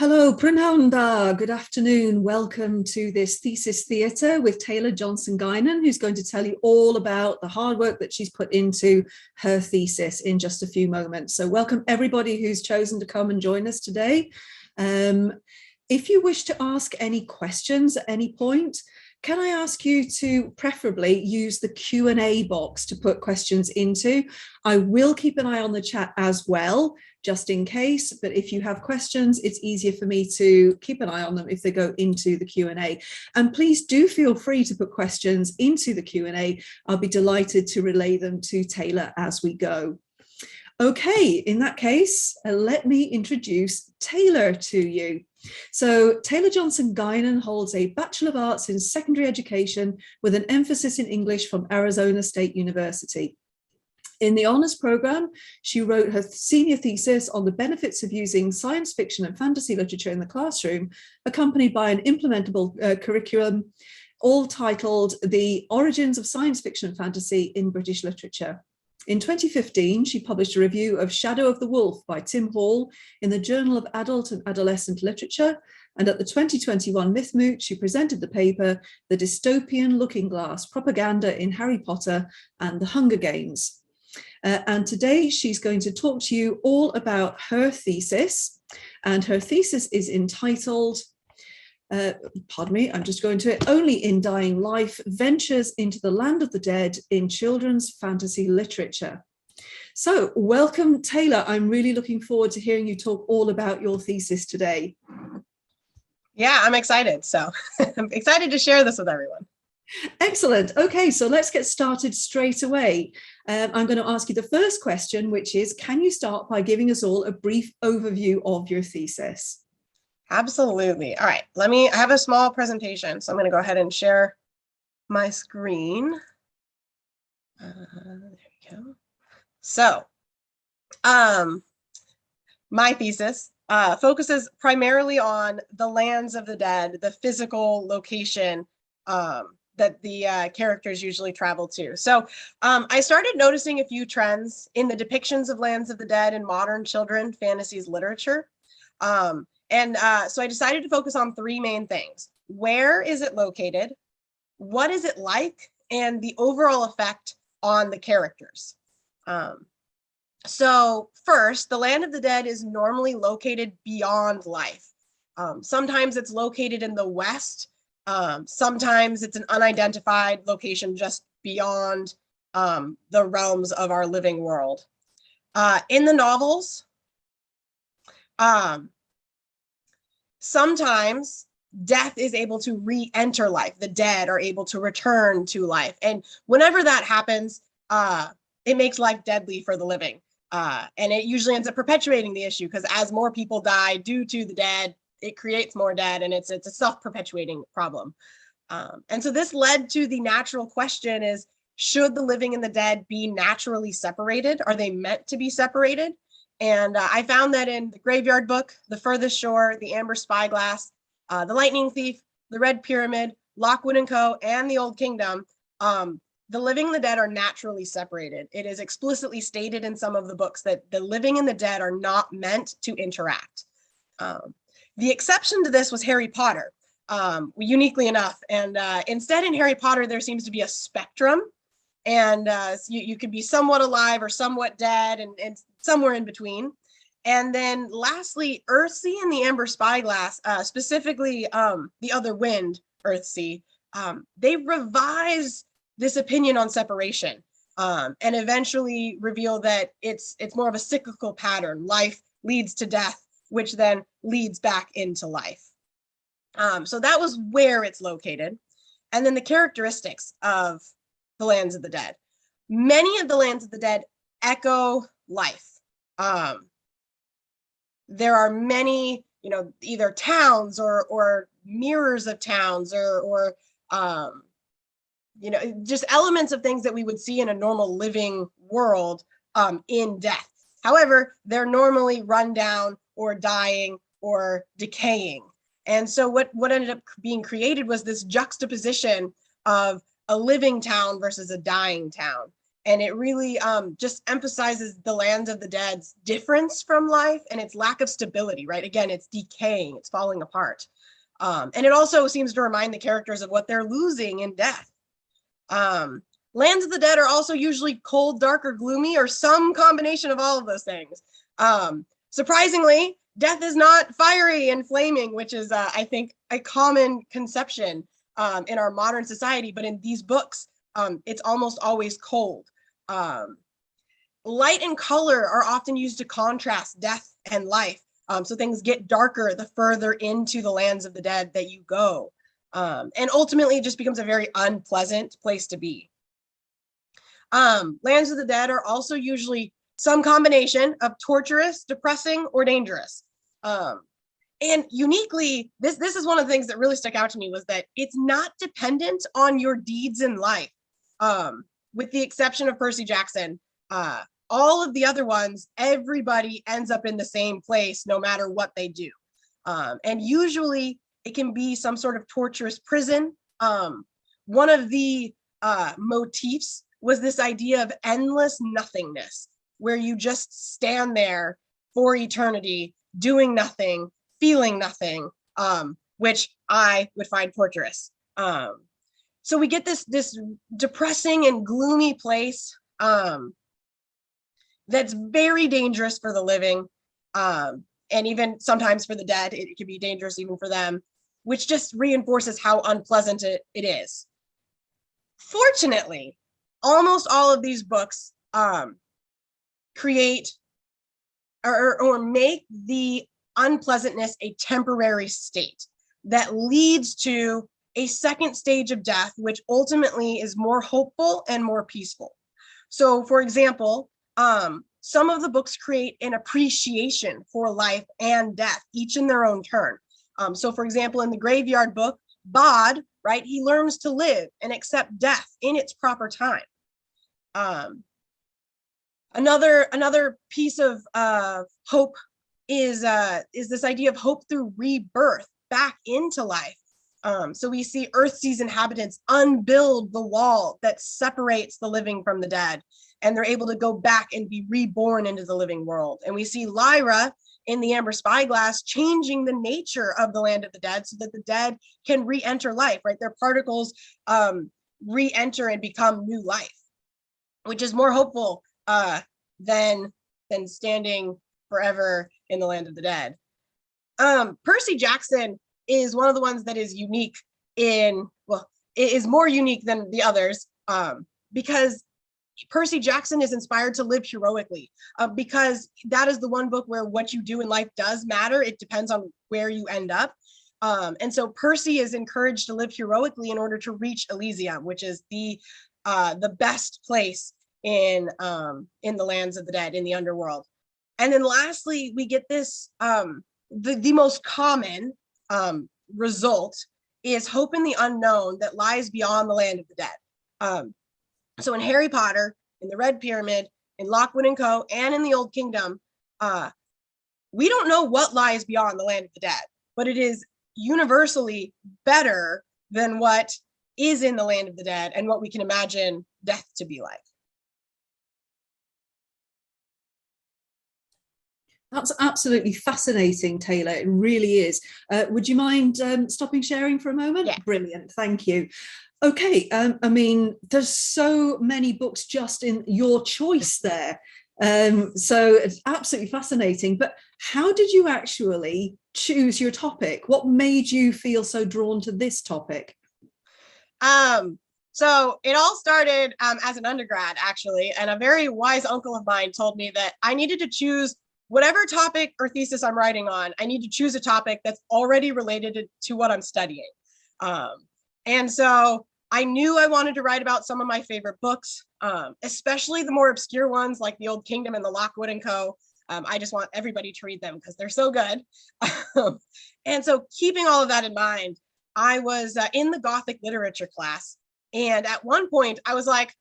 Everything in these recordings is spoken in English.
Hello, Prunhanda. Good afternoon. Welcome to this Thesis Theater with Taylor Johnson Guinan, who's going to tell you all about the hard work that she's put into her thesis in just a few moments. So welcome everybody who's chosen to come and join us today. If you wish to ask any questions at any point, can I ask you to preferably use the Q&A box to put questions into? I will keep an eye on the chat as well, just in case, but if you have questions, it's easier for me to keep an eye on them if they go into the Q&A. And please do feel free to put questions into the Q&A. I'll be delighted to relay them to Taylor as we go. Okay, in that case, let me introduce Taylor to you. So Taylor Johnson Guinan holds a Bachelor of Arts in Secondary Education with an emphasis in English from Arizona State University. In the honours programme, she wrote her senior thesis on the benefits of using science fiction and fantasy literature in the classroom, accompanied by an implementable curriculum, all titled The Origins of Science Fiction and Fantasy in British Literature. In 2015, she published a review of Shadow of the Wolf by Tim Hall in the Journal of Adult and Adolescent Literature, and at the 2021 Mythmoot, she presented the paper, The Dystopian Looking Glass, Propaganda in Harry Potter and the Hunger Games. And today she's going to talk to you all about her thesis, and her thesis is entitled, pardon me, I'm just going to it, Only in Dying Life, Ventures into the Land of the Dead in Children's Fantasy Literature. So welcome, Taylor. I'm really looking forward to hearing you talk all about your thesis today. Yeah, I'm excited. So I'm excited to share this with everyone. Excellent. Okay, so let's get started straight away. I'm going to ask you the first question, which is, can you start by giving us all a brief overview of your thesis? Absolutely. All right, I have a small presentation, so I'm going to go ahead and share my screen. There we go. So, my thesis focuses primarily on the lands of the dead, the physical location that the characters usually travel to. So I started noticing a few trends in the depictions of lands of the dead in modern children fantasies literature. So I decided to focus on three main things. Where is it located? What is it like? And the overall effect on the characters. So first, the land of the dead is normally located beyond life. Sometimes it's located in the West. Sometimes it's an unidentified location just beyond the realms of our living world. In the novels, sometimes death is able to re-enter life. The dead are able to return to life. And whenever that happens, it makes life deadly for the living. And it usually ends up perpetuating the issue because as more people die due to the dead, it creates more dead, and it's a self-perpetuating problem. And so this led to the natural question is, should the living and the dead be naturally separated? Are they meant to be separated? And I found that in the Graveyard Book, The Furthest Shore, The Amber Spyglass, The Lightning Thief, The Red Pyramid, Lockwood & Co., and The Old Kingdom, the living and the dead are naturally separated. It is explicitly stated in some of the books that the living and the dead are not meant to interact. The exception to this was Harry Potter, uniquely enough. And instead in Harry Potter, there seems to be a spectrum. And you could be somewhat alive or somewhat dead and somewhere in between. And then lastly, Earthsea and the Amber Spyglass, specifically The Other Wind, Earthsea, they revise this opinion on separation and eventually reveal that it's more of a cyclical pattern. Life leads to death, which then leads back into life. So that was where it's located. And then the characteristics of the lands of the dead. Many of the lands of the dead echo life. There are many, either towns or mirrors of towns or just elements of things that we would see in a normal living world in death. However, they're normally run down or dying or decaying. And so what ended up being created was this juxtaposition of a living town versus a dying town. And it really just emphasizes the Lands of the Dead's difference from life and its lack of stability, right? Again, it's decaying, it's falling apart. And it also seems to remind the characters of what they're losing in death. Lands of the Dead are also usually cold, dark, or gloomy, or some combination of all of those things. Surprisingly, death is not fiery and flaming, which is, I think, a common conception in our modern society. But in these books, it's almost always cold. Light and color are often used to contrast death and life. So things get darker the further into the Lands of the Dead that you go. And ultimately, it just becomes a very unpleasant place to be. Lands of the Dead are also usually some combination of torturous, depressing, or dangerous. And uniquely, this is one of the things that really stuck out to me, was that it's not dependent on your deeds in life. With the exception of Percy Jackson, all of the other ones, everybody ends up in the same place no matter what they do. And usually it can be some sort of torturous prison. One of the motifs was this idea of endless nothingness, where you just stand there for eternity, doing nothing, feeling nothing, which I would find torturous. So we get this depressing and gloomy place that's very dangerous for the living, and even sometimes for the dead. It can be dangerous even for them, which just reinforces how unpleasant it is. Fortunately, almost all of these books create or make the unpleasantness a temporary state that leads to a second stage of death, which ultimately is more hopeful and more peaceful. So, for example, some of the books create an appreciation for life and death, each in their own turn. So, for example, in the Graveyard book, Bod, right, he learns to live and accept death in its proper time. Another piece of hope is this idea of hope through rebirth back into life. So we see Earthsea's inhabitants unbuild the wall that separates the living from the dead, and they're able to go back and be reborn into the living world. And we see Lyra in the Amber Spyglass changing the nature of the Land of the Dead so that the dead can re-enter life, right? Their particles re-enter and become new life, which is more hopeful than standing forever in the Land of the Dead. Percy Jackson is one of the ones that is unique it is more unique than the others, because Percy Jackson is inspired to live heroically, because that is the one book where what you do in life does matter. It depends on where you end up. And so Percy is encouraged to live heroically in order to reach Elysium, which is the best place in the Lands of the Dead, in the underworld. And then lastly, we get this, the most common result is hope in the unknown that lies beyond the Land of the Dead. So in Harry Potter, in the Red Pyramid, in Lockwood and Co., and in the Old Kingdom, we don't know what lies beyond the Land of the Dead, but it is universally better than what is in the Land of the Dead and what we can imagine death to be like. That's absolutely fascinating, Taylor. It really is. Would you mind stopping sharing for a moment? Yeah. Brilliant. Thank you. Okay. I mean, there's so many books just in your choice there. So it's absolutely fascinating. But how did you actually choose your topic? What made you feel so drawn to this topic? So it all started as an undergrad, actually, and a very wise uncle of mine told me that I needed to choose whatever topic or thesis I'm writing on. I need to choose a topic that's already related to what I'm studying. And so I knew I wanted to write about some of my favorite books, especially the more obscure ones like the Old Kingdom and the Lockwood and Co. I just want everybody to read them because they're so good. And so keeping all of that in mind, I was in the Gothic literature class. And at one point I was like,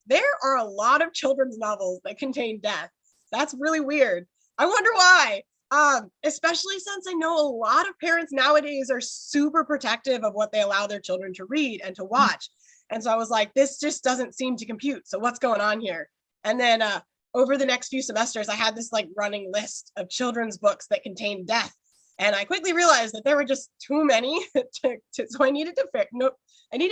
there are a lot of children's novels that contain death. That's really weird. I wonder why. Especially since I know a lot of parents nowadays are super protective of what they allow their children to read and to watch. And so I was like, this just doesn't seem to compute. So what's going on here? And then over the next few semesters, I had this like running list of children's books that contained death. And I quickly realized that there were just too many. So I needed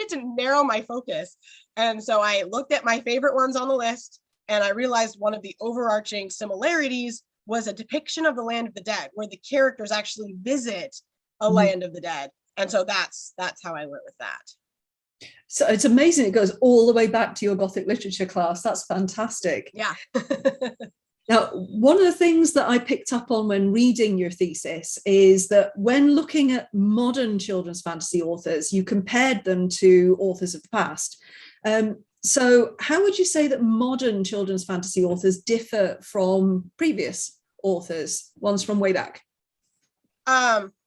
to narrow my focus. And so I looked at my favorite ones on the list, and I realized one of the overarching similarities was a depiction of the land of the dead, where the characters actually visit a land of the dead. And so that's how I went with that. So it's amazing. It goes all the way back to your Gothic literature class. That's fantastic. Yeah. Now, one of the things that I picked up on when reading your thesis is that when looking at modern children's fantasy authors, you compared them to authors of the past. So how would you say that modern children's fantasy authors differ from previous authors, ones from way back?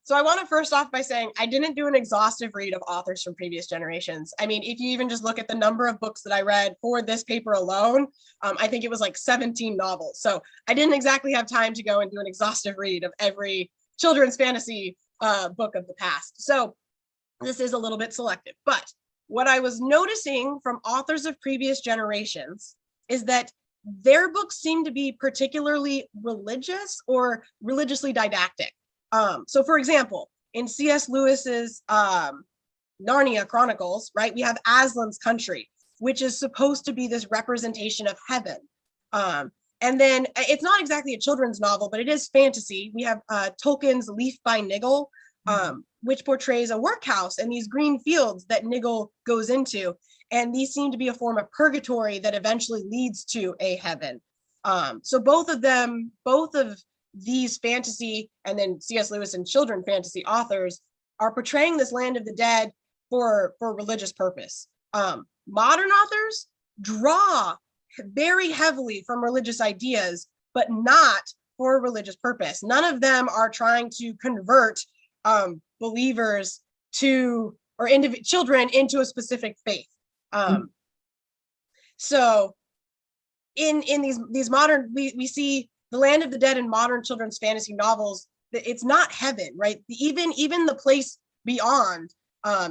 So I want to first off by saying I didn't do an exhaustive read of authors from previous generations. I mean, if you even just look at the number of books that I read for this paper alone, I think it was like 17 novels. So I didn't exactly have time to go and do an exhaustive read of every children's fantasy book of the past. So this is a little bit selective. But what I was noticing from authors of previous generations is that their books seem to be particularly religious or religiously didactic. So for example, in C.S. Lewis's Narnia Chronicles, right, we have Aslan's Country, which is supposed to be this representation of heaven. And then it's not exactly a children's novel, but it is fantasy. We have Tolkien's Leaf by Niggle, which portrays a workhouse and these green fields that Niggle goes into. And these seem to be a form of purgatory that eventually leads to a heaven. So both of these fantasy and then C.S. Lewis and children fantasy authors are portraying this land of the dead for religious purpose. Modern authors draw very heavily from religious ideas, but not for a religious purpose. None of them are trying to convert believers to, or children into a specific faith. So in these modern, we see the land of the dead in modern children's fantasy novels, it's not heaven, right? Even the place beyond,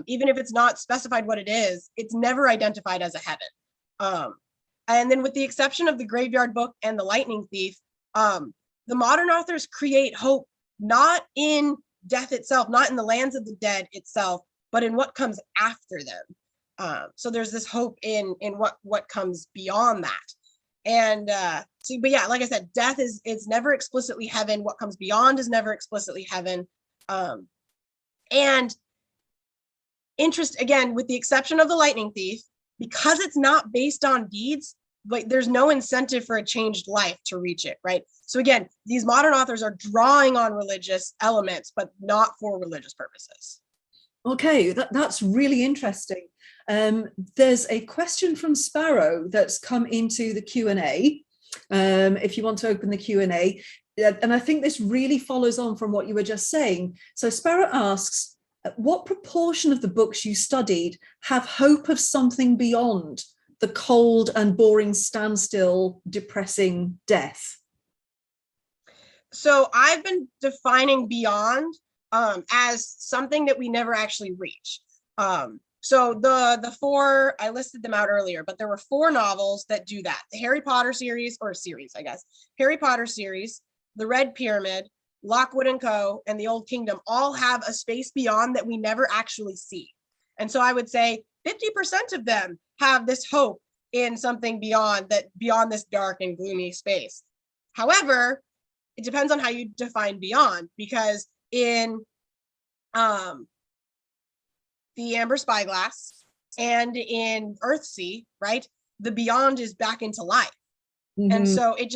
even if it's not specified what it is, it's never identified as a heaven. And then with the exception of the Graveyard Book and the Lightning Thief, the modern authors create hope, not in death itself, not in the lands of the dead itself, but in what comes after them. So there's this hope in what comes beyond that. And but yeah, like I said, death is never explicitly heaven. What comes beyond is never explicitly heaven. And interest, again, with the exception of the Lightning Thief, because it's not based on deeds, like there's no incentive for a changed life to reach it, right? So again, these modern authors are drawing on religious elements, but not for religious purposes. Okay, that's really interesting. There's a question from Sparrow that's come into the Q&A. If you want to open the Q&A, and I think this really follows on from what you were just saying. So Sparrow asks, what proportion of the books you studied have hope of something beyond the cold and boring standstill, depressing death? So I've been defining beyond as something that we never actually reach. So the four, I listed them out earlier, but there were 4 novels that do that. The Harry Potter series, or series, I guess. Harry Potter series, The Red Pyramid, Lockwood and Co., and The Old Kingdom all have a space beyond that we never actually see. And so I would say 50% of them have this hope in something beyond this dark and gloomy space. However, it depends on how you define beyond, because in the Amber Spyglass and in Earthsea, right, the beyond is back into life. Mm-hmm. And so it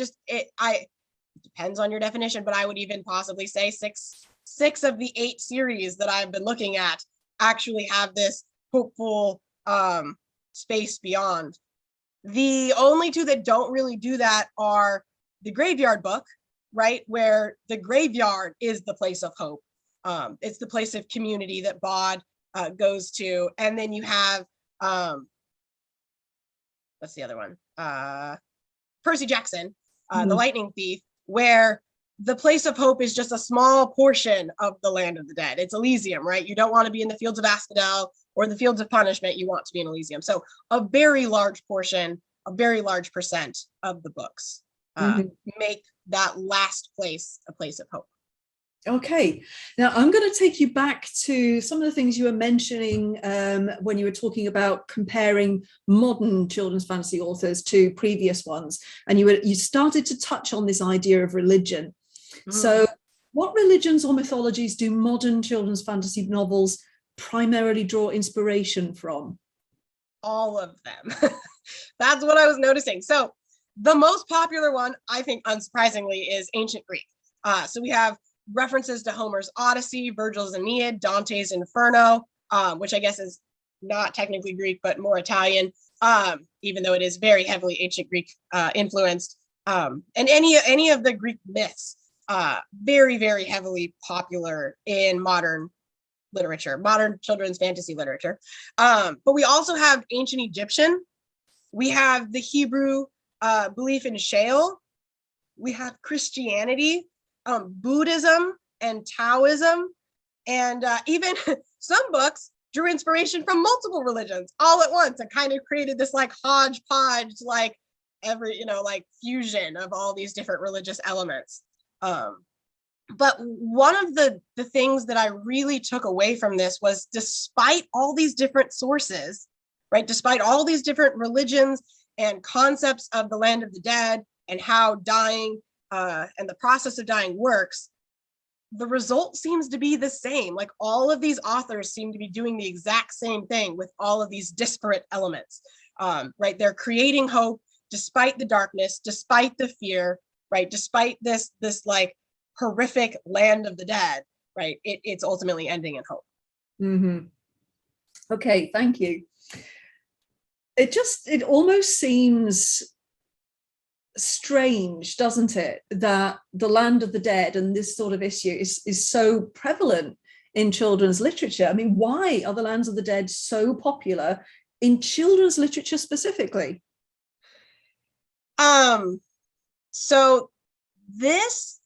depends on your definition, but I would even possibly say six of the 8 series that I've been looking at actually have this hopeful space beyond. The only 2 that don't really do that are the Graveyard Book, right, where the graveyard is the place of hope. It's the place of community that Bod goes to. And then you have, what's the other one? Percy Jackson, The Lightning Thief, where the place of hope is just a small portion of the land of the dead. It's Elysium, right? You don't want to be in the fields of Asphodel or the fields of punishment. You want to be in Elysium. So a very large portion, a very large percent of the books make that last place a place of hope. Okay, now I'm going to take you back to some of the things you were mentioning when you were talking about comparing modern children's fantasy authors to previous ones, and you started to touch on this idea of religion. So what religions or mythologies do modern children's fantasy novels primarily draw inspiration from? All of them. That's what I was noticing. So the most popular one, I think, unsurprisingly, is ancient Greek. So we have references to Homer's Odyssey, Virgil's Aeneid, Dante's Inferno, which I guess is not technically Greek, but more Italian, even though it is very heavily ancient Greek influenced. And any of the Greek myths, very, very heavily popular in modern literature, modern children's fantasy literature. But we also have ancient Egyptian. We have the Hebrew belief in Sheol. We have Christianity, Buddhism and Taoism, and even some books drew inspiration from multiple religions all at once and kind of created this like hodgepodge, like like fusion of all these different religious elements. But one of the things that I really took away from this was, despite all these different sources, right, despite all these different religions and concepts of the land of the dead and how dying and the process of dying works, the result seems to be the same. Like all of these authors seem to be doing the exact same thing with all of these disparate elements, right? They're creating hope despite the darkness, despite the fear, right? Despite this like horrific land of the dead, right? It's ultimately ending in hope. Mm-hmm. Okay, thank you. It almost seems strange, doesn't it, that the land of the dead and this sort of issue is so prevalent in children's literature. I mean, why are the lands of the dead so popular in children's literature specifically? So this,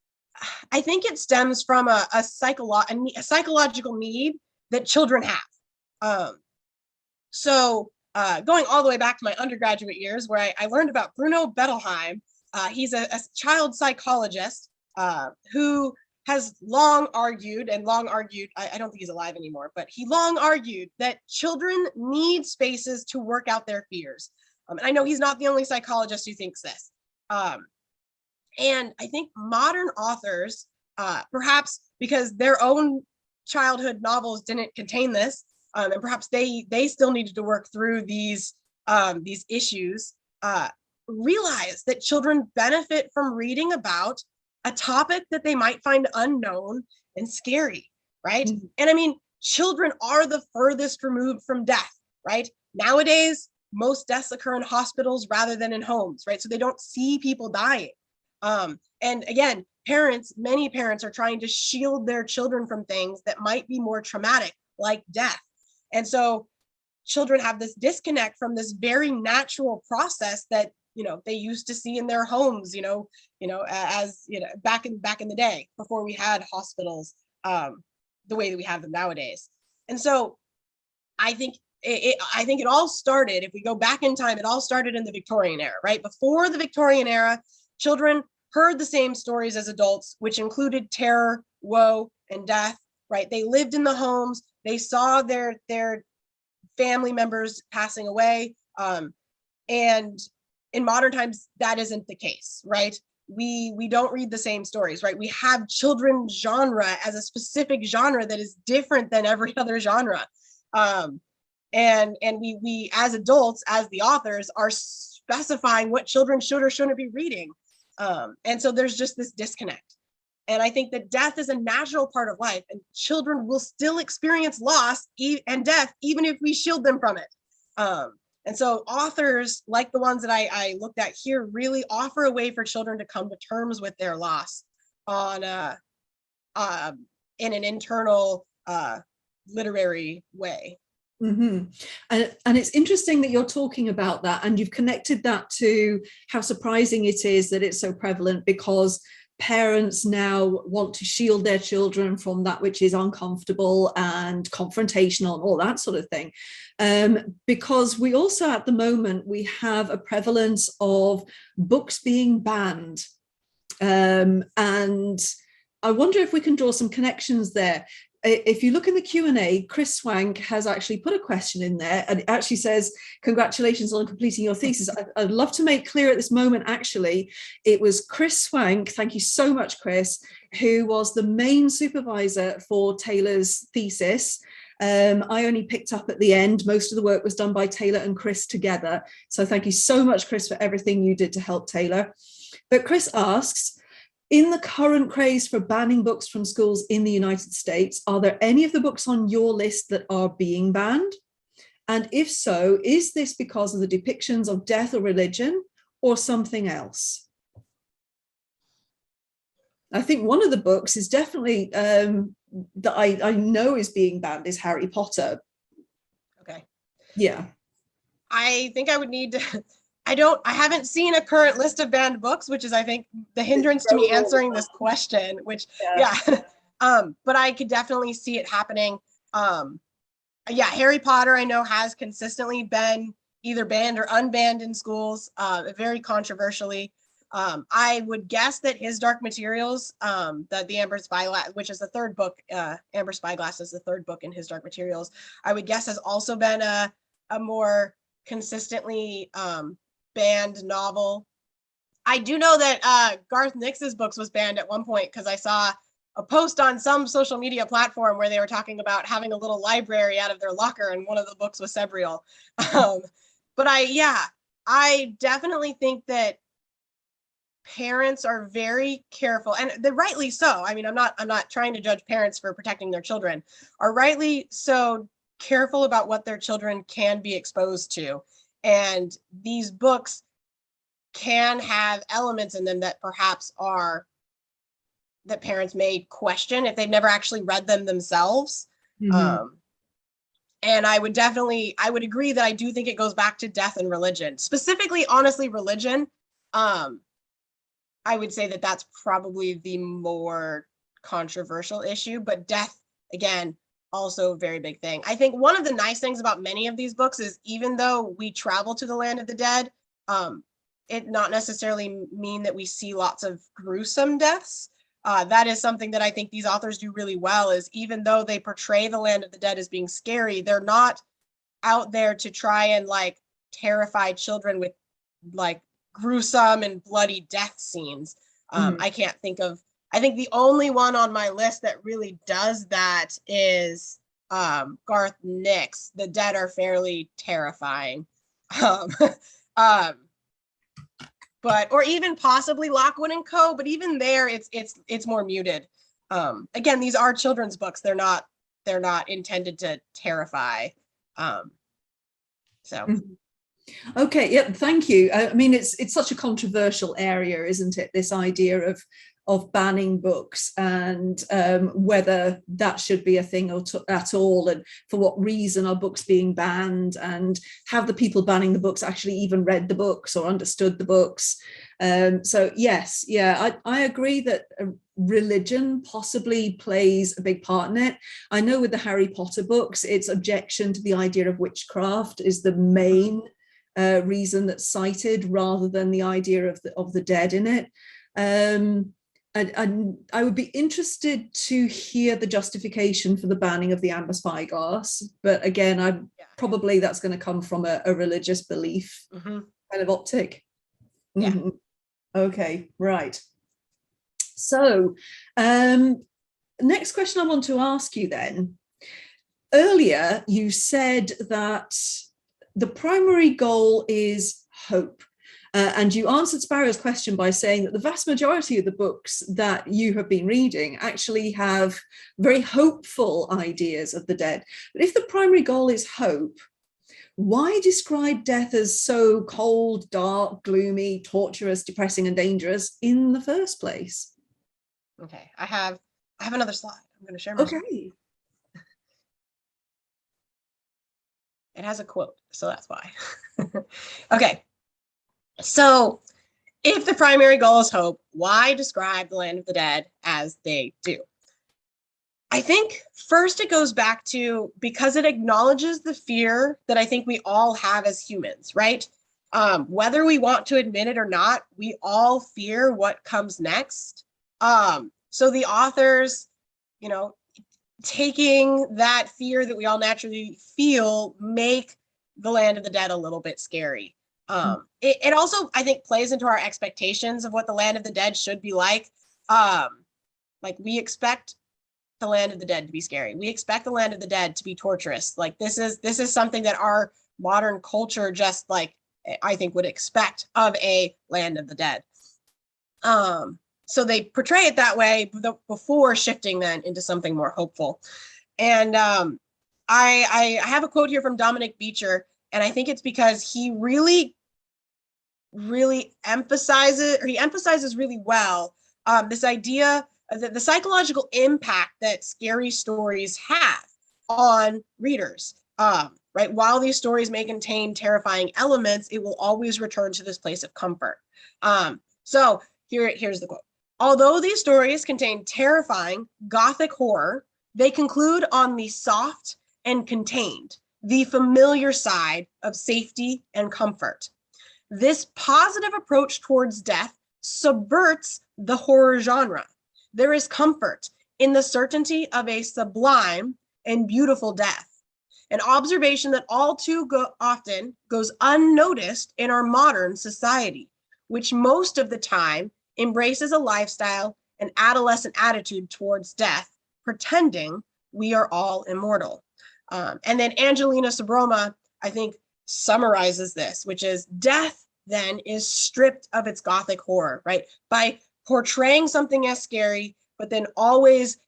I think it stems from a psychological need that children have. Going all the way back to my undergraduate years, where I learned about Bruno Bettelheim. He's a child psychologist who has long argued, I don't think he's alive anymore, but he long argued that children need spaces to work out their fears. And I know he's not the only psychologist who thinks this. And I think modern authors, perhaps because their own childhood novels didn't contain this, and perhaps they still needed to work through these issues, realize that children benefit from reading about a topic that they might find unknown and scary, right? Mm-hmm. And I mean, children are the furthest removed from death, right? Nowadays, most deaths occur in hospitals rather than in homes, right? So they don't see people dying. And again, many parents are trying to shield their children from things that might be more traumatic, like death. And so children have this disconnect from this very natural process that, they used to see in their homes, as, back in the day, before we had hospitals, the way that we have them nowadays. And so I think it all started, if we go back in time, it all started in the Victorian era, right? Before the Victorian era, children heard the same stories as adults, which included terror, woe, and death, right? They lived in the homes. They saw their family members passing away. And in modern times, that isn't the case, right? We don't read the same stories, right? We have children's genre as a specific genre that is different than every other genre. And we as adults, as the authors, are specifying what children should or shouldn't be reading. And so there's just this disconnect. And I think that death is a natural part of life, and children will still experience loss and death, even if we shield them from it. And so authors like the ones that I looked at here really offer a way for children to come to terms with their loss in an internal literary way. Mm-hmm. And it's interesting that you're talking about that, and you've connected that to how surprising it is that it's so prevalent, because parents now want to shield their children from that which is uncomfortable and confrontational and all that sort of thing. Because we also, at the moment, we have a prevalence of books being banned. And I wonder if we can draw some connections there. If you look in the Q&A, Chris Swank has actually put a question in there, and it actually says, congratulations on completing your thesis. I'd love to make clear at this moment, actually, it was Chris Swank, thank you so much, Chris, who was the main supervisor for Taylor's thesis. I only picked up at the end. Most of the work was done by Taylor and Chris together. So thank you so much, Chris, for everything you did to help Taylor. But Chris asks, in the current craze for banning books from schools in the United States, are there any of the books on your list that are being banned? And if so, is this because of the depictions of death or religion or something else? I think one of the books is definitely that I know is being banned is Harry Potter. Okay. Yeah. I think I would need to, I haven't seen a current list of banned books, which is, I think, the hindrance to me answering this question, which, yeah. But I could definitely see it happening. Yeah, Harry Potter, I know, has consistently been either banned or unbanned in schools, very controversially. I would guess that His Dark Materials, the Amber Spyglass, which is the third book, Amber Spyglass is the third book in His Dark Materials, I would guess has also been a more consistently banned novel. I do know that Garth Nix's books was banned at one point because I saw a post on some social media platform where they were talking about having a little library out of their locker, and one of the books was Sebrial. But I definitely think that parents are very careful, and they're rightly so. I mean, I'm not trying to judge parents for protecting their children, are rightly so careful about what their children can be exposed to. And these books can have elements in them that perhaps are, that parents may question if they've never actually read them themselves. Mm-hmm. And I would agree that I do think it goes back to death and religion. Specifically, honestly, religion. I would say that that's probably the more controversial issue, but death, again, also a very big thing. I think one of the nice things about many of these books is, even though we travel to the land of the dead, it not necessarily mean that we see lots of gruesome deaths. That is something that I think these authors do really well, is even though they portray the land of the dead as being scary, they're not out there to try and like terrify children with like gruesome and bloody death scenes. I can't think of, I think the only one on my list that really does that is Garth Nix. The dead are fairly terrifying. But, or even possibly Lockwood and Co. But even there, it's more muted. Again, these are children's books. They're not intended to terrify. So. Okay, yeah, thank you. I mean, it's such a controversial area, isn't it? This idea of banning books, and whether that should be a thing at all, and for what reason are books being banned, and have the people banning the books actually even read the books or understood the books? So yes, yeah, I agree that religion possibly plays a big part in it. I know with the Harry Potter books, its objection to the idea of witchcraft is the main reason that's cited, rather than the idea of the dead in it. And I would be interested to hear the justification for the banning of the Amber Spyglass, but again, probably that's going to come from a religious belief kind of optic. Yeah. Okay, right. So next question I want to ask you then. Earlier, you said that the primary goal is hope. And you answered Sparrow's question by saying that the vast majority of the books that you have been reading actually have very hopeful ideas of the dead. But if the primary goal is hope, why describe death as so cold, dark, gloomy, torturous, depressing, and dangerous in the first place? Okay, I have another slide. I'm going to share my screen. Okay. It has a quote, so that's why. Okay. So If the primary goal is hope, why describe the land of the dead as they do? I think first it goes back to because it acknowledges the fear that I think we all have as humans, right? Whether we want to admit it or not, we all fear what comes next. So the authors, taking that fear that we all naturally feel, make the land of the dead a little bit scary. It also, I think, plays into our expectations of what the land of the dead should be like. Like we expect the land of the dead to be scary. We expect the land of the dead to be torturous. Like this is something that our modern culture just like, I think, would expect of a land of the dead. So they portray it that way before shifting then into something more hopeful. And I have a quote here from Dominic Beecher, and I think it's because he really emphasizes really well this idea of the psychological impact that scary stories have on readers. Right? While these stories may contain terrifying elements, it will always return to this place of comfort. So here's the quote. Although these stories contain terrifying Gothic horror, they conclude on the soft and contained, the familiar side of safety and comfort. This positive approach towards death subverts the horror genre. There is comfort in the certainty of a sublime and beautiful death, an observation that all too often goes unnoticed in our modern society, which most of the time embraces a lifestyle and adolescent attitude towards death, pretending we are all immortal. And then Angelina Sobroma, I think, summarizes this, which is death then is stripped of its Gothic horror, right? By portraying something as scary, but then always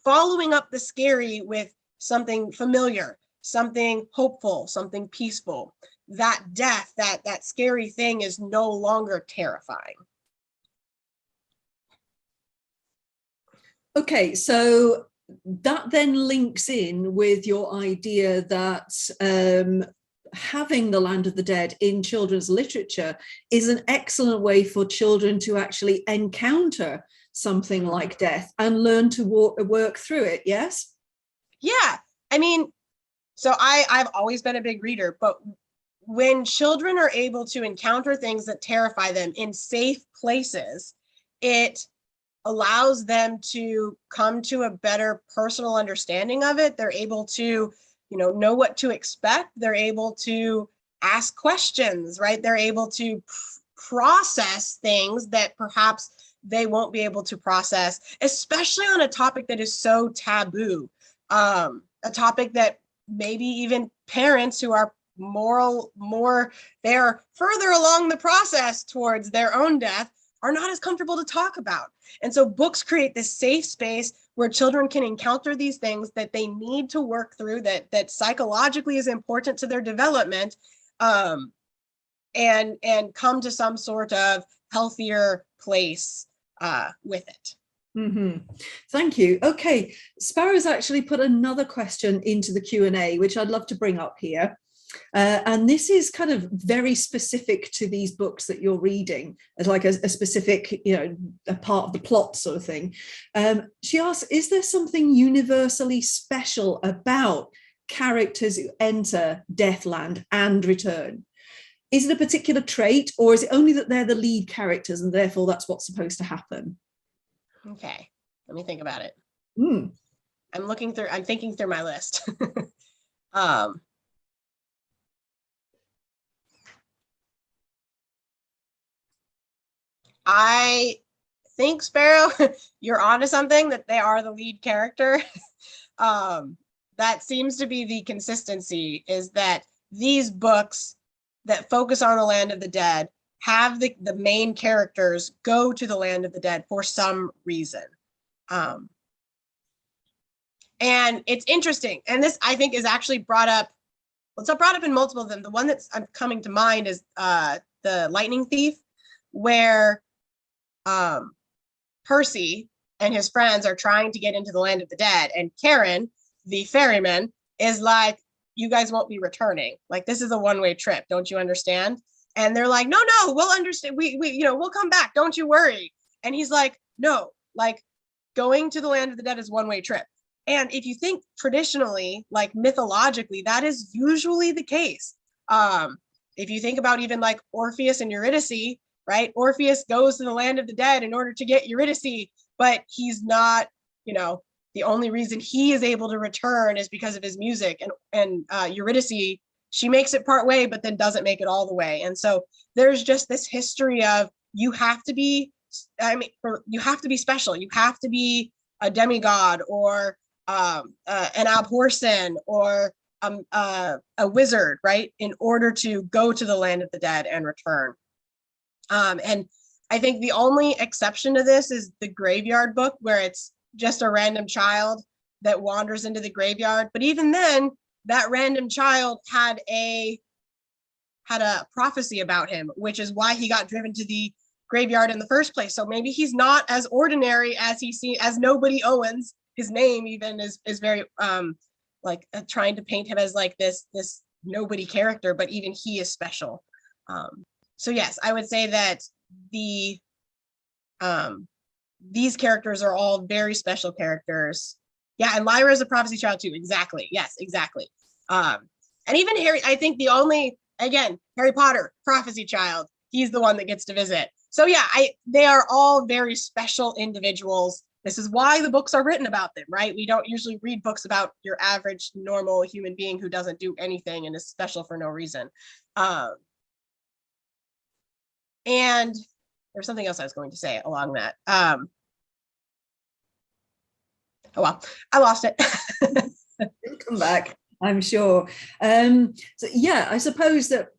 following up the scary with something familiar, something hopeful, something peaceful. That death, that scary thing is no longer terrifying. Okay, so that then links in with your idea that having the land of the dead in children's literature is an excellent way for children to actually encounter something like death and learn to work through it. Yes? Yeah. I mean, so I've always been a big reader, but when children are able to encounter things that terrify them in safe places, it allows them to come to a better personal understanding of it. They're able to, know what to expect. They're able to ask questions, right? They're able to process things that perhaps they won't be able to process, especially on a topic that is so taboo, a topic that maybe even parents who are they're further along the process towards their own death are not as comfortable to talk about. And so books create this safe space where children can encounter these things that they need to work through, that psychologically is important to their development, and come to some sort of healthier place with it. Mm-hmm. Thank you. Okay, Sparrow's actually put another question into the Q&A, which I'd love to bring up here. And this is kind of very specific to these books that you're reading, as like a specific, a part of the plot sort of thing. She asks, is there something universally special about characters who enter Deathland and return? Is it a particular trait, or is it only that they're the lead characters and therefore that's what's supposed to happen? Okay, let me think about it. Mm. I'm thinking through my list. I think, Sparrow, you're onto something, that they are the lead character. That seems to be the consistency, is that these books that focus on the land of the dead have the main characters go to the land of the dead for some reason. And it's interesting. And this, I think, is actually brought up. Well, it's brought up in multiple of them. The one that's coming to mind is the Lightning Thief, where Percy and his friends are trying to get into the land of the dead, and Karen, the ferryman, is like, you guys won't be returning. Like, this is a one-way trip. Don't you understand? And they're like, no, we'll understand. We we'll come back. Don't you worry. And he's like, no, like going to the land of the dead is one-way trip. And if you think traditionally, like mythologically, that is usually the case. If you think about even like Orpheus and Eurydice, right? Orpheus goes to the land of the dead in order to get Eurydice, but he's not, the only reason he is able to return is because of his music. And Eurydice, she makes it part way, but then doesn't make it all the way. And so there's just this history of you have to be special. You have to be a demigod or an abhorsen or a wizard, right? In order to go to the land of the dead and return. And I think the only exception to this is the graveyard book, where it's just a random child that wanders into the graveyard. But even then, that random child had a prophecy about him, which is why he got driven to the graveyard in the first place. So maybe he's not as ordinary as as nobody Owens. His name even is very trying to paint him as like this nobody character, but even he is special. So yes, I would say that these characters are all very special characters. Yeah, and Lyra is a prophecy child too. Exactly. Yes, exactly. And even Harry, I think Harry Potter, prophecy child, he's the one that gets to visit. So yeah, they are all very special individuals. This is why the books are written about them, right? We don't usually read books about your average normal human being who doesn't do anything and is special for no reason. And there's something else I was going to say along that. Oh well, I lost it. It'll come back, I'm sure. So yeah, I suppose that,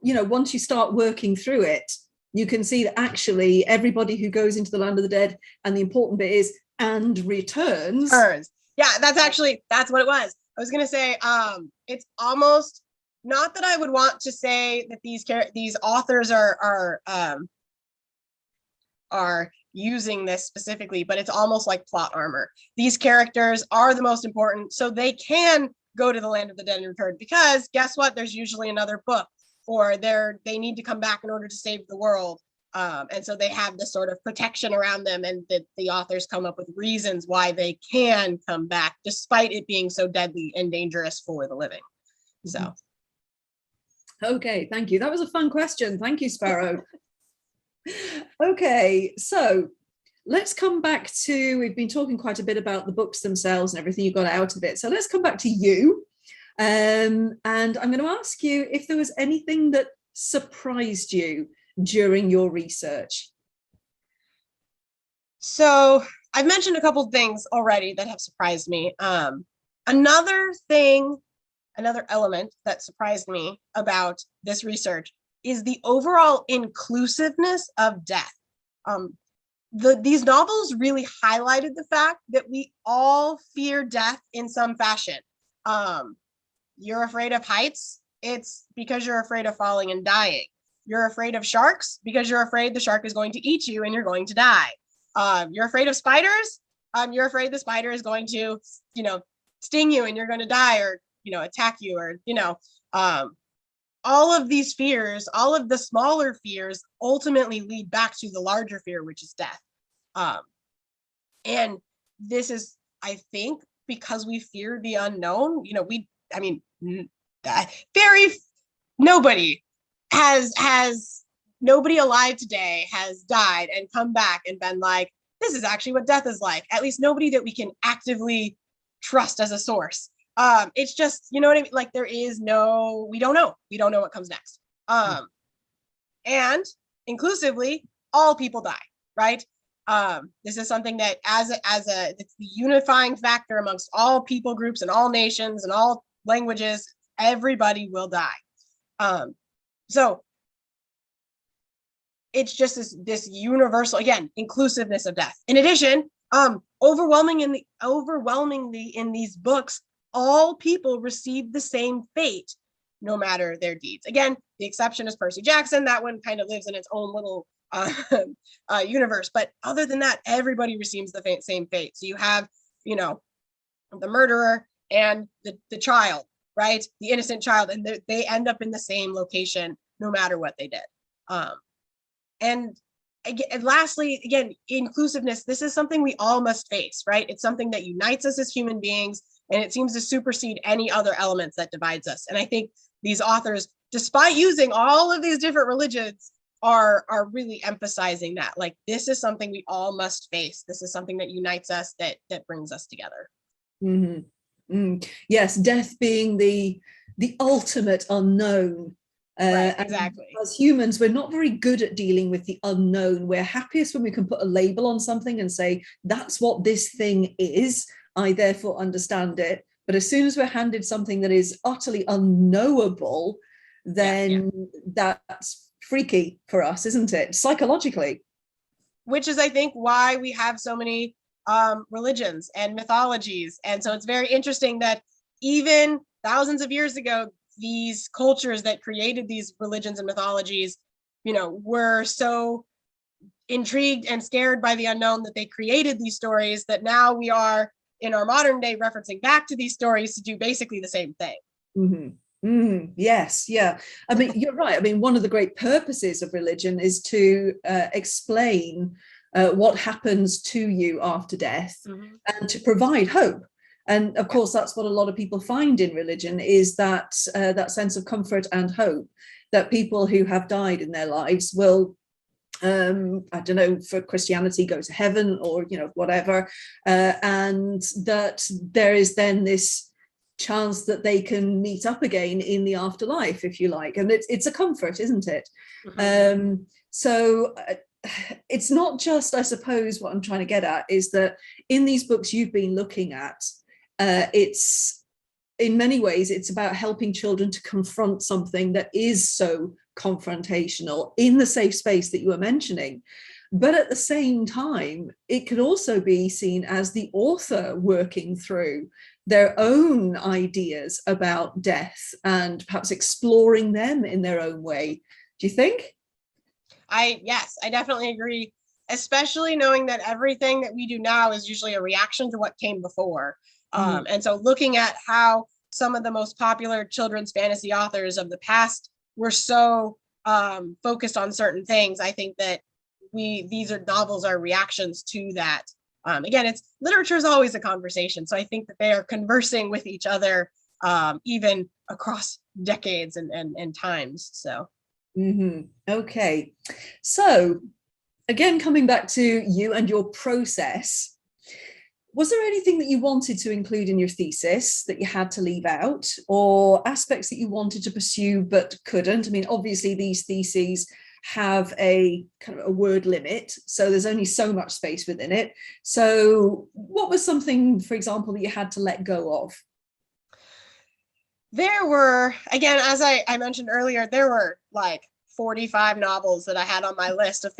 once you start working through it, you can see that actually everybody who goes into the land of the dead, and the important bit is, and returns. Yeah, that's what it was. I was going to say, it's almost not that I would want to say that these authors are using this specifically, but it's almost like plot armor. These characters are the most important, so they can go to the land of the dead and return, because guess what? There's usually another book, or they need to come back in order to save the world. And so they have this sort of protection around them, and the authors come up with reasons why they can come back, despite it being so deadly and dangerous for the living. So. Okay, thank you. That was a fun question. Thank you, Sparrow. Okay, so let's come back to, we've been talking quite a bit about the books themselves and everything you got out of it. So let's come back to you. And I'm going to ask you if there was anything that surprised you during your research. So I've mentioned a couple of things already that have surprised me. Another element that surprised me about this research is the overall inclusiveness of death. These novels really highlighted the fact that we all fear death in some fashion. You're afraid of heights, it's because you're afraid of falling and dying. You're afraid of sharks because you're afraid the shark is going to eat you and you're going to die. You're afraid of spiders. You're afraid the spider is going to, sting you and you're going to die, or, attack you, or, all of these fears, all of the smaller fears ultimately lead back to the larger fear, which is death. And this is, I think, because we fear the unknown. Nobody alive today has died and come back and been like, this is actually what death is like. At least nobody that we can actively trust as a source. It's just, you know what I mean? Like we don't know. We don't know what comes next. And inclusively, all people die, right? This is something that it's the unifying factor amongst all people groups and all nations and all languages. Everybody will die. So it's just this universal, again, inclusiveness of death. In addition, overwhelmingly in these books, all people receive the same fate, no matter their deeds. Again, the exception is Percy Jackson. That one kind of lives in its own little universe. But other than that, everybody receives the same fate. So you have, the murderer and the child, right? The innocent child, and they end up in the same location. no matter what they did. And lastly, again, inclusiveness, this is something we all must face, right? It's something that unites us as human beings, and it seems to supersede any other elements that divides us. And I think these authors, despite using all of these different religions, are really emphasizing that, like, this is something we all must face. This is something that unites us, that brings us together. Yes, death being the ultimate unknown. Right, exactly. As humans, we're not very good at dealing with the unknown. We're happiest when we can put a label on something and say, that's what this thing is. I therefore understand it. But as soon as we're handed something that is utterly unknowable, then that's freaky for us, isn't it? Psychologically. Which is, I think, why we have so many religions and mythologies. And so it's very interesting that even thousands of years ago, these cultures that created these religions and mythologies, were so intrigued and scared by the unknown that they created these stories, that now we are in our modern day referencing back to these stories to do basically the same thing. Yes, yeah. I mean, you're right. I mean, one of the great purposes of religion is to explain what happens to you after death, and to provide hope. And of course, that's what a lot of people find in religion, is that that sense of comfort and hope that people who have died in their lives will, I don't know, for Christianity, go to heaven, or, whatever. And that there is then this chance that they can meet up again in the afterlife, if you like. And it's a comfort, isn't it? So it's not just, I suppose, what I'm trying to get at is that in these books you've been looking at, it's, in many ways, it's about helping children to confront something that is so confrontational in the safe space that you were mentioning. But at the same time, it can also be seen as the author working through their own ideas about death and perhaps exploring them in their own way. Do you think? Yes, I definitely agree, especially knowing that everything that we do now is usually a reaction to what came before. And so looking at how some of the most popular children's fantasy authors of the past were so focused on certain things, I think that these novels are reactions to that. Again, literature is always a conversation. So I think that they are conversing with each other, even across decades and times. So. Okay. So again, coming back to you and your process, was there anything that you wanted to include in your thesis that you had to leave out, or aspects that you wanted to pursue but couldn't? I mean, obviously these theses have a kind of a word limit, so there's only so much space within it. So what was something, for example, that you had to let go of? There were, again, as I mentioned earlier, there were like 45 novels that I had on my list of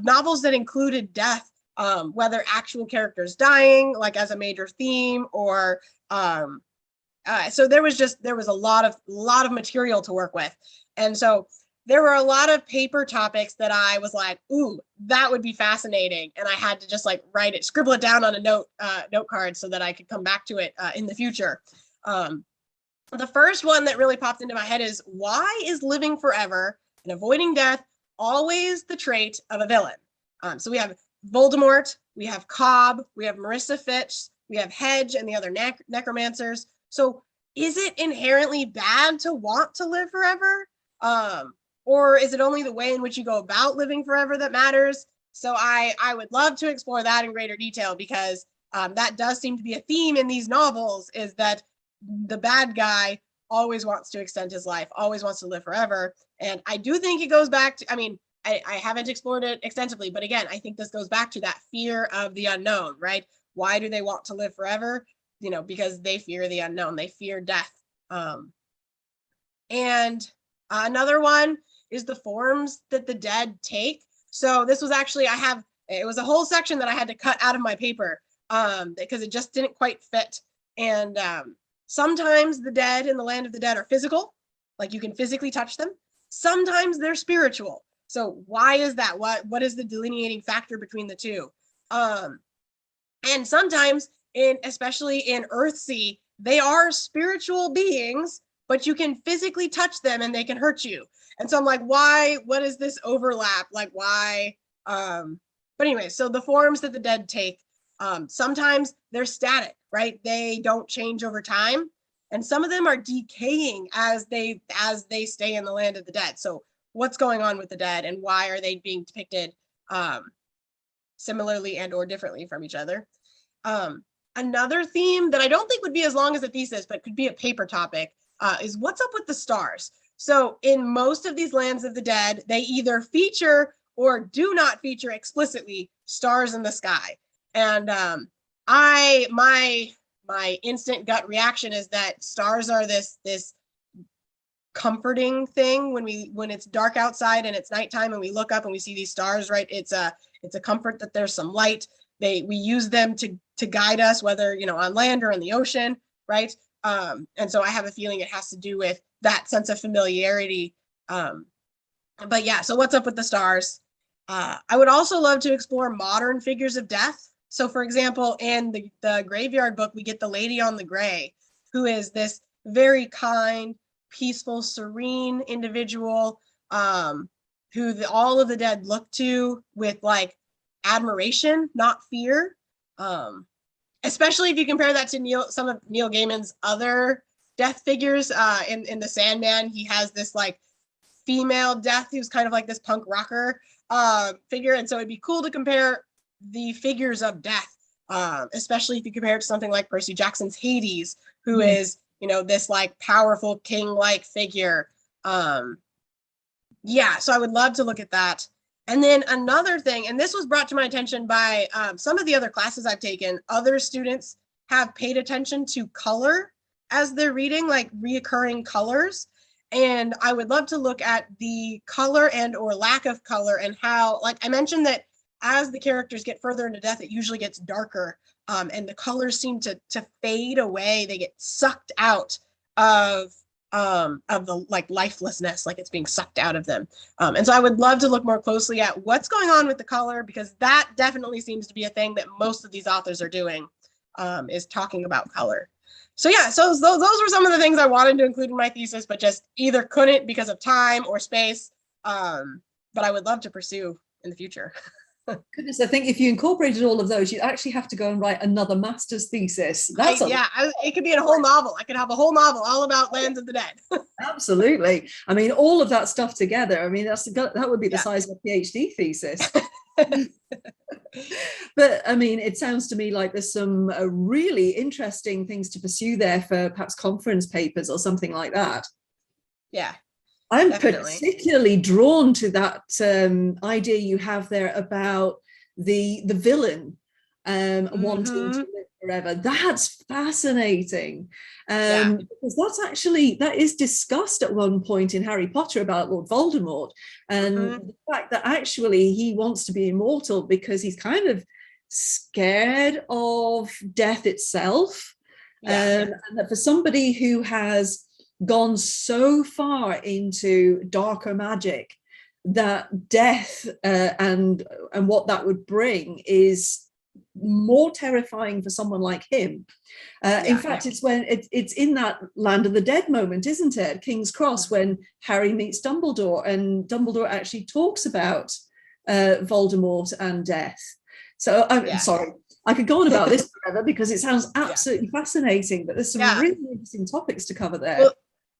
novels that included death, whether actual characters dying, like as a major theme, or so there was a lot of material to work with. And so there were a lot of paper topics that I was like, ooh, that would be fascinating. And I had to just like scribble it down on a note card so that I could come back to it in the future. The first one that really popped into my head is, why is living forever and avoiding death always the trait of a villain? So we have Voldemort, we have Cobb, we have Marissa Fitch, we have Hedge and the other necromancers. So is it inherently bad to want to live forever? Or is it only the way in which you go about living forever that matters? So I would love to explore that in greater detail, because that does seem to be a theme in these novels, is that the bad guy always wants to extend his life, always wants to live forever. And I do think it goes back to, I mean, I haven't explored it extensively, but again, I think this goes back to that fear of the unknown, right? Why do they want to live forever? Because they fear the unknown, they fear death. And another one is the forms that the dead take. So this was actually, it was a whole section that I had to cut out of my paper because it just didn't quite fit. And sometimes the dead in the land of the dead are physical, like you can physically touch them. Sometimes they're spiritual. So why is that? What is the delineating factor between the two? And sometimes, especially in Earthsea, they are spiritual beings, but you can physically touch them and they can hurt you. And so I'm like, why? What is this overlap? Like, why? But anyway, so the forms that the dead take, sometimes they're static, right? They don't change over time. And some of them are decaying as they stay in the land of the dead. So what's going on with the dead, and why are they being depicted similarly and or differently from each other? Another theme that I don't think would be as long as a thesis, but could be a paper topic, is what's up with the stars. So in most of these lands of the dead, they either feature or do not feature explicitly stars in the sky. And my instant gut reaction is that stars are this comforting thing when it's dark outside and it's nighttime and we look up and we see these stars, right? It's a comfort that there's some light. We use them to guide us, whether, you know, on land or in the ocean, right? And so I have a feeling it has to do with that sense of familiarity. But yeah, so what's up with the stars? I would also love to explore modern figures of death. So for example, in the graveyard book, we get the Lady on the Gray, who is this very kind, peaceful, serene individual who all of the dead look to with like admiration, not fear. Especially if you compare that to some of Neil Gaiman's other death figures. In the Sandman, he has this like female death who's kind of like this punk rocker figure. And so it'd be cool to compare the figures of death, especially if you compare it to something like Percy Jackson's Hades, who is, you know, this like powerful king-like figure. Yeah, so I would love to look at that. And then another thing, and this was brought to my attention by some of the other classes I've taken, other students have paid attention to color as they're reading, like reoccurring colors. And I would love to look at the color and or lack of color, and how, like I mentioned, that as the characters get further into death, it usually gets darker, and the colors seem to fade away. They get sucked out of the like lifelessness, like it's being sucked out of them. And so I would love to look more closely at what's going on with the color, because that definitely seems to be a thing that most of these authors are doing, is talking about color. So yeah, so those were some of the things I wanted to include in my thesis, but just either couldn't because of time or space. But I would love to pursue in the future. Goodness, I think if you incorporated all of those, you'd actually have to go and write another master's thesis. It could be a whole novel. I could have a whole novel all about Lands of the Dead. Absolutely. I mean, all of that stuff together, I mean, that would be the size of a PhD thesis. But I mean, it sounds to me like there's some really interesting things to pursue there for perhaps conference papers or something like that. Yeah. I'm definitely particularly drawn to that idea you have there about the villain wanting to live forever. That's fascinating. Because that is discussed at one point in Harry Potter about Lord Voldemort, and the fact that actually he wants to be immortal because he's kind of scared of death itself. And that for somebody who has gone so far into darker magic, that death and what that would bring is more terrifying for someone like him. In fact, it's in that Land of the Dead moment, isn't it, King's Cross, when Harry meets Dumbledore, and Dumbledore actually talks about Voldemort and death. So I'm sorry, I could go on about this forever because it sounds absolutely fascinating, but there's some really interesting topics to cover there. Well,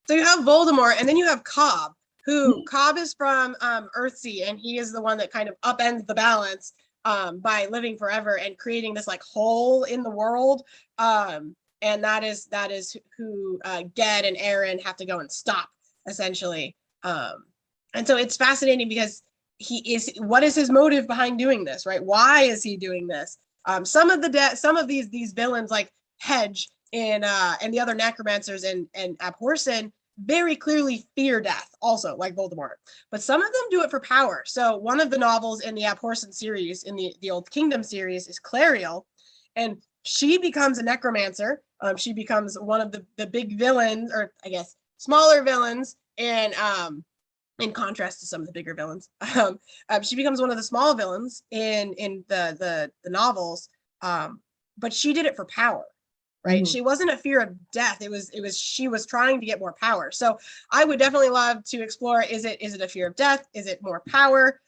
so you have Voldemort, and then you have Cobb, who Cobb is from Earthsea, and he is the one that kind of upends the balance by living forever and creating this like hole in the world. And that is who Ged and Aaron have to go and stop, essentially. And so it's fascinating because what is his motive behind doing this, right? Why is he doing this? Some of these villains like Hedge and the other necromancers and Abhorsen very clearly fear death, also like Voldemort, but some of them do it for power. So one of the novels in the Abhorsen series, in the Old Kingdom series, is Clariel, and she becomes a necromancer. She becomes one of the big villains, or I guess smaller villains, in contrast to some of the bigger villains. She becomes one of the small villains in the novels, but she did it for power. right? She wasn't a fear of death. It was she was trying to get more power. So I would definitely love to explore, is it a fear of death? Is it more power?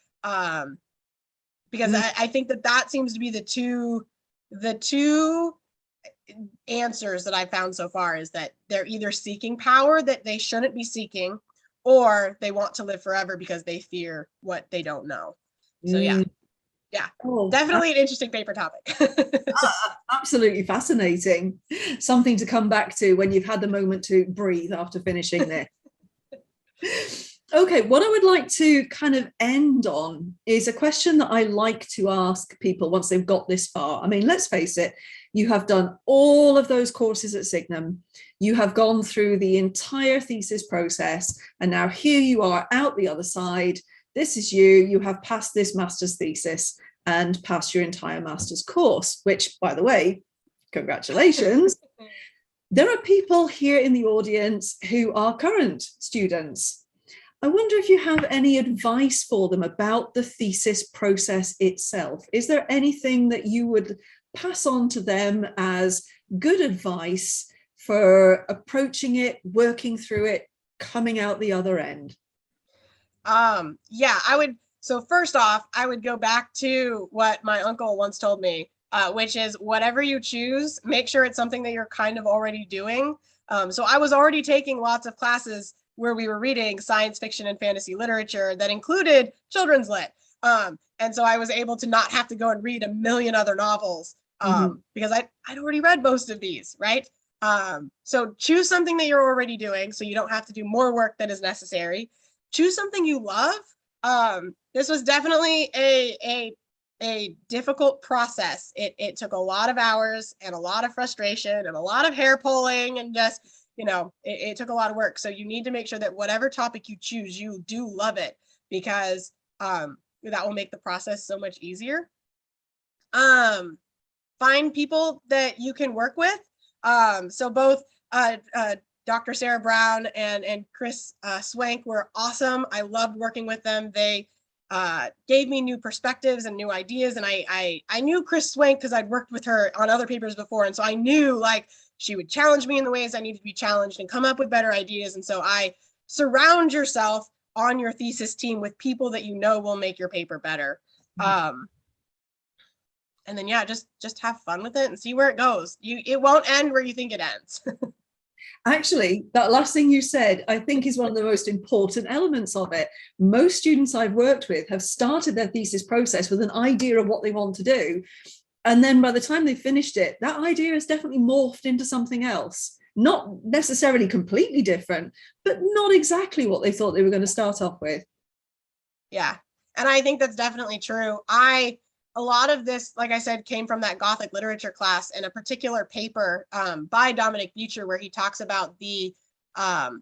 Because I think that seems to be the two answers that I've found so far, is that they're either seeking power that they shouldn't be seeking, or they want to live forever because they fear what they don't know. So yeah. Definitely an interesting paper topic. Absolutely fascinating. Something to come back to when you've had the moment to breathe after finishing this. Okay, what I would like to kind of end on is a question that I like to ask people once they've got this far. I mean, let's face it, you have done all of those courses at Signum. You have gone through the entire thesis process, and now here you are out the other side. This is you. You have passed this master's thesis and passed your entire master's course, which, by the way, congratulations. There are people here in the audience who are current students. I wonder if you have any advice for them about the thesis process itself. Is there anything that you would pass on to them as good advice for approaching it, working through it, coming out the other end? Yeah, I would. So first off, I would go back to what my uncle once told me, which is whatever you choose, make sure it's something that you're kind of already doing. So I was already taking lots of classes where we were reading science fiction and fantasy literature that included children's lit. And so I was able to not have to go and read a million other novels because I'd already read most of these, right? So choose something that you're already doing so you don't have to do more work than is necessary. Choose something you love. This was definitely a difficult process. It took a lot of hours and a lot of frustration and a lot of hair pulling, and just, it took a lot of work. So you need to make sure that whatever topic you choose, you do love it, because that will make the process so much easier. Find people that you can work with. So both Dr. Sara Brown and Chris Swank were awesome. I loved working with them. They gave me new perspectives and new ideas. And I knew Chris Swank because I'd worked with her on other papers before. And so I knew, like, she would challenge me in the ways I needed to be challenged and come up with better ideas. And so I surround yourself on your thesis team with people that you know will make your paper better. And then, yeah, just have fun with it and see where it goes. It won't end where you think it ends. Actually, that last thing you said, I think, is one of the most important elements of it. Most students I've worked with have started their thesis process with an idea of what they want to do. And then by the time they finished it, that idea has definitely morphed into something else. Not necessarily completely different, but not exactly what they thought they were going to start off with. Yeah, and I think that's definitely true. A lot of this, like I said, came from that Gothic literature class and a particular paper by Dominic Beecher, where he talks about that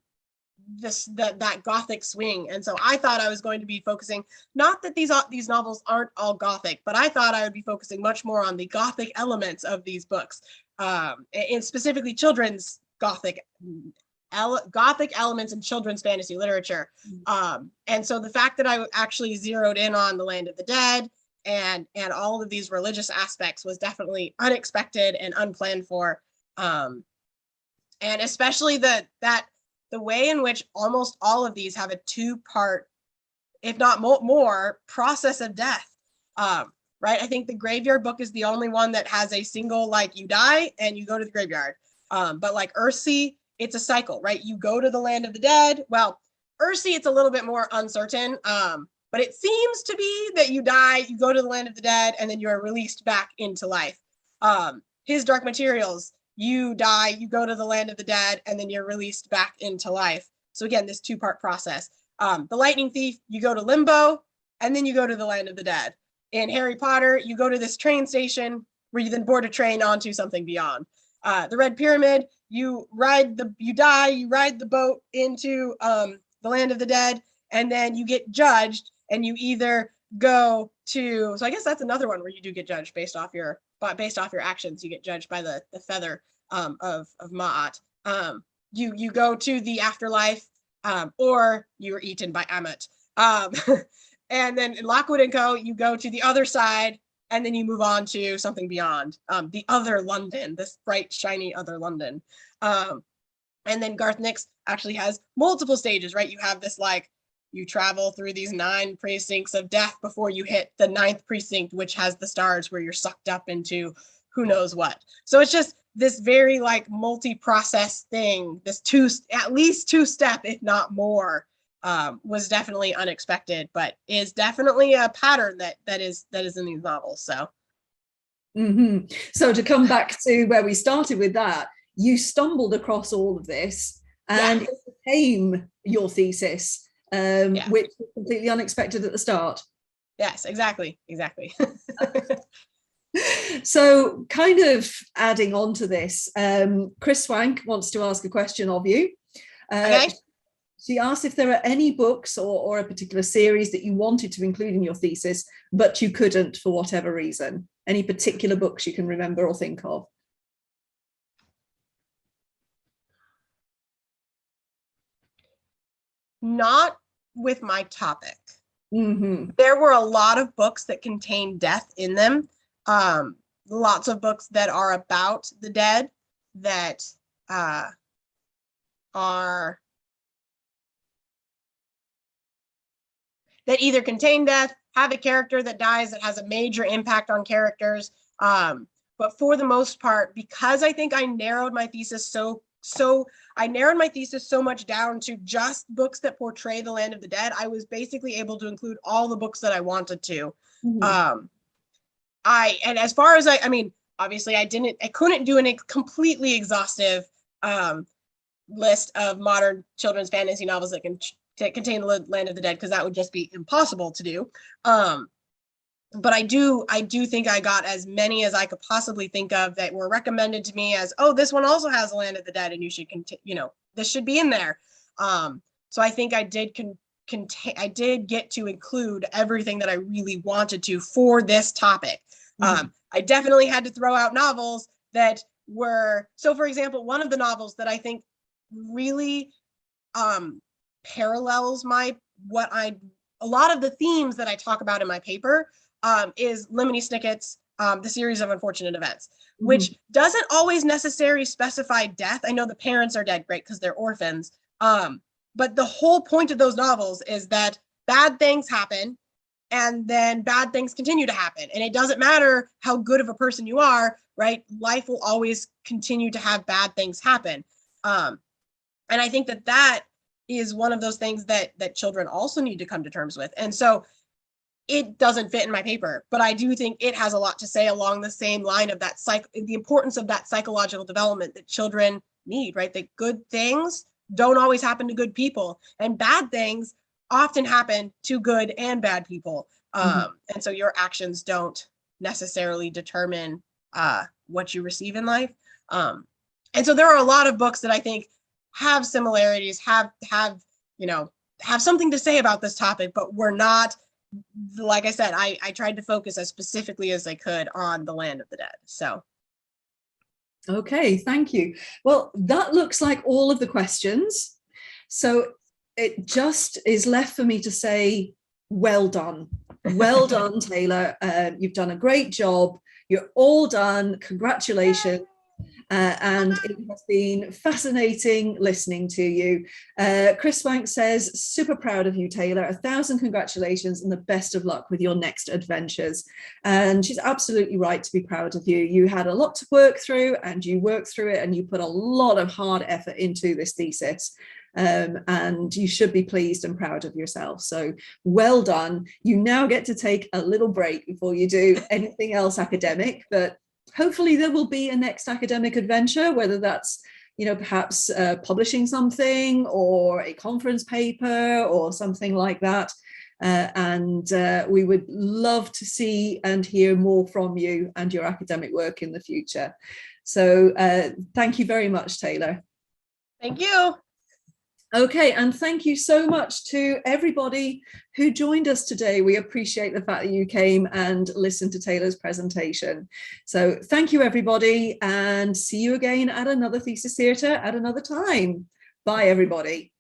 Gothic swing. And so I thought I was going to be focusing, not that these novels aren't all Gothic, but I thought I would be focusing much more on the Gothic elements of these books, and specifically children's Gothic elements in children's fantasy literature. And so the fact that I actually zeroed in on the Land of the Dead and all of these religious aspects was definitely unexpected and unplanned for. And especially the way in which almost all of these have a two-part, if not more, process of death. Right? I think the Graveyard book is the only one that has a single, like, you die and you go to the graveyard. But like Earthsea, it's a cycle, right? You go to the Land of the Dead. Well, Earthsea, it's a little bit more uncertain. But it seems to be that you die, you go to the Land of the Dead, and then you are released back into life. His Dark Materials, you die, you go to the Land of the Dead, and then you're released back into life. So again, this two-part process. The Lightning Thief, you go to limbo, and then you go to the Land of the Dead. In Harry Potter, you go to this train station where you then board a train onto something beyond. The Red Pyramid, you ride the boat into the Land of the Dead, and then you get judged, and you either go to, so I guess that's another one where you do get judged based off your actions. You get judged by the feather of Ma'at. You go to the afterlife, or you are eaten by Ammit. And then in Lockwood & Co., you go to the other side, and then you move on to something beyond, the other London, this bright, shiny other London. And then Garth Nix actually has multiple stages, right? You have this, like, you travel through these 9 precincts of death before you hit the 9th precinct, which has the stars, where you're sucked up into who knows what. So it's just this very, like, multi-process thing, this at least 2-step, if not more, was definitely unexpected, but is definitely a pattern that is in these novels. So. So to come back to where we started with that, you stumbled across all of this, and it became your thesis, which was completely unexpected at the start. Yes, exactly. So kind of adding on to this, Chris Swank wants to ask a question of you. Okay. She asked if there are any books or a particular series that you wanted to include in your thesis, but you couldn't for whatever reason. Any particular books you can remember or think of? Not with my topic. There were a lot of books that contain death in them. Lots of books that are about the dead that either contain death, have a character that dies that has a major impact on characters. But for the most part, because I think I narrowed my thesis so much down to just books that portray the land of the dead, I was basically able to include all the books that I wanted to. And as far as I mean, obviously I couldn't do a completely exhaustive list of modern children's fantasy novels that contain the land of the dead, because that would just be impossible to do. But I do think I got as many as I could possibly think of that were recommended to me as, oh, this one also has the land of the dead, and you should this should be in there. So I think I did get to include everything that I really wanted to for this topic. I definitely had to throw out novels that were, so for example, one of the novels that I think really parallels a lot of the themes that I talk about in my paper, is Lemony Snicket's The Series of Unfortunate Events, which doesn't always necessarily specify death. I know the parents are dead, great, because they're orphans. But the whole point of those novels is that bad things happen, and then bad things continue to happen. And it doesn't matter how good of a person you are, right? Life will always continue to have bad things happen. And I think that is one of those things that children also need to come to terms with. And so it doesn't fit in my paper, but I do think it has a lot to say along the same line of the importance of that psychological development that children need, right? That good things don't always happen to good people, and bad things often happen to good and bad people. And so your actions don't necessarily determine what you receive in life. And so there are a lot of books that I think have similarities, have something to say about this topic, but we're not, like I said, I tried to focus as specifically as I could on the land of the dead. So. Okay, thank you. Well, that looks like all of the questions. So it just is left for me to say, well done. Well done, Taylor. You've done a great job. You're all done. Congratulations. And it has been fascinating listening to you. Chris Swank says, super proud of you, Taylor. 1,000 congratulations and the best of luck with your next adventures. And she's absolutely right to be proud of you. You had a lot to work through, and you worked through it, and you put a lot of hard effort into this thesis. And you should be pleased and proud of yourself. So well done. You now get to take a little break before you do anything else academic, but hopefully there will be a next academic adventure, whether that's, perhaps publishing something or a conference paper or something like that. And we would love to see and hear more from you and your academic work in the future. So thank you very much, Taylor. Thank you. Okay, and thank you so much to everybody who joined us today. We appreciate the fact that you came and listened to Taylor's presentation. So thank you, everybody, and see you again at another Thesis Theatre at another time. Bye, everybody.